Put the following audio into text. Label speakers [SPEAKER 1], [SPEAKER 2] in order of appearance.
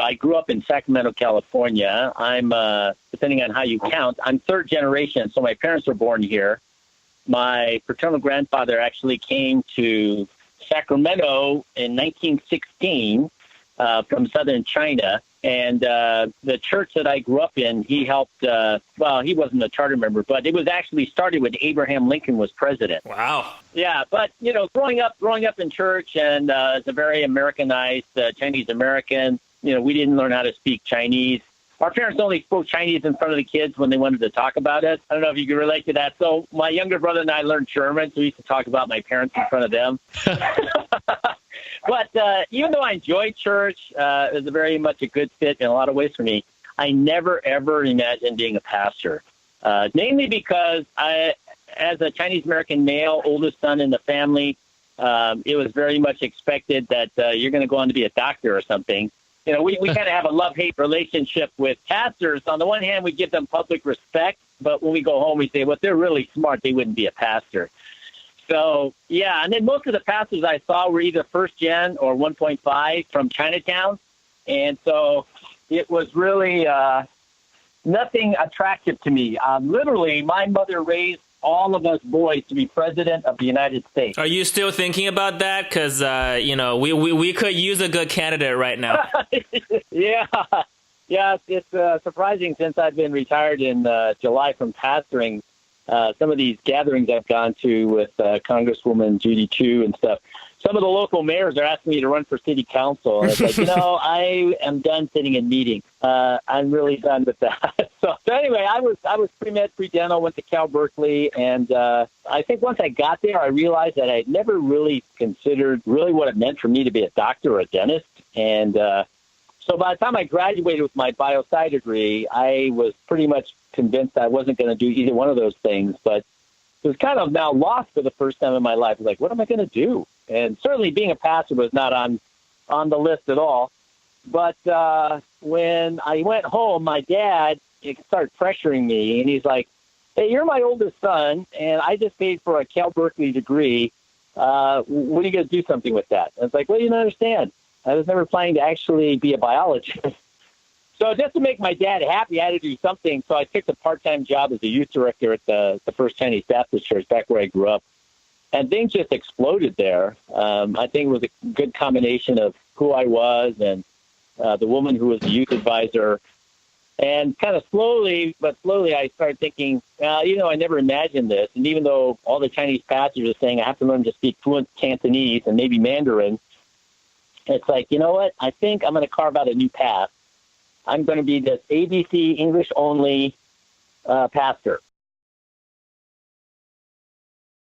[SPEAKER 1] I grew up in Sacramento, California. I'm, depending on how you count, I'm third generation. So my parents were born here. My paternal grandfather actually came to Sacramento in 1916 from southern China. And the church that I grew up in, he helped, well, he wasn't a charter member, but it was actually started when Abraham Lincoln was president.
[SPEAKER 2] Wow.
[SPEAKER 1] Yeah, but, you know, growing up in church and as a very Americanized Chinese American, you know, we didn't learn how to speak Chinese. Our parents only spoke Chinese in front of the kids when they wanted to talk about it. I don't know if you can relate to that. So my younger brother and I learned German, so we used to talk about my parents in front of them. But even though I enjoyed church, it was very much a good fit in a lot of ways for me. I never, ever imagined being a pastor, mainly because as a Chinese-American male, oldest son in the family, it was very much expected that you're going to go on to be a doctor or something. You know, we kind of have a love-hate relationship with pastors. On the one hand, we give them public respect, but when we go home, we say, well, if they're really smart, they wouldn't be a pastor. So, yeah, and then most of the pastors I saw were either first gen or 1.5 from Chinatown. And so it was really nothing attractive to me. Literally, my mother raised all of us boys to be president of the United States.
[SPEAKER 2] Are you still thinking about that? Because, you know, we could use a good candidate right now.
[SPEAKER 1] Yeah, it's surprising since I've been retired in July from pastoring. Some of these gatherings I've gone to with Congresswoman Judy Chu and stuff, some of the local mayors are asking me to run for city council. And it's like, you know, I am done sitting in meetings. I'm really done with that. So anyway, I was pre-med, pre-dental, went to Cal Berkeley. And I think once I got there, I realized that I had never really considered really what it meant for me to be a doctor or a dentist. And so by the time I graduated with my bio-sci degree, I was pretty much convinced I wasn't going to do either one of those things. But it was kind of now lost for the first time in my life. I was like, what am I going to do? And certainly being a pastor was not on the list at all. But when I went home, my dad started pressuring me, and he's like, hey, you're my oldest son, and I just paid for a Cal Berkeley degree. When are you going to do something with that? I was like, well, you don't understand. I was never planning to actually be a biologist. So just to make my dad happy, I had to do something. So I took a part-time job as a youth director at the First Chinese Baptist Church back where I grew up. And things just exploded there. I think it was a good combination of who I was and the woman who was the youth advisor. And kind of slowly, I started thinking, you know, I never imagined this. And even though all the Chinese pastors are saying I have to learn to speak fluent Cantonese and maybe Mandarin, it's like, you know what? I think I'm going to carve out a new path. I'm going to be this ABC English-only pastor.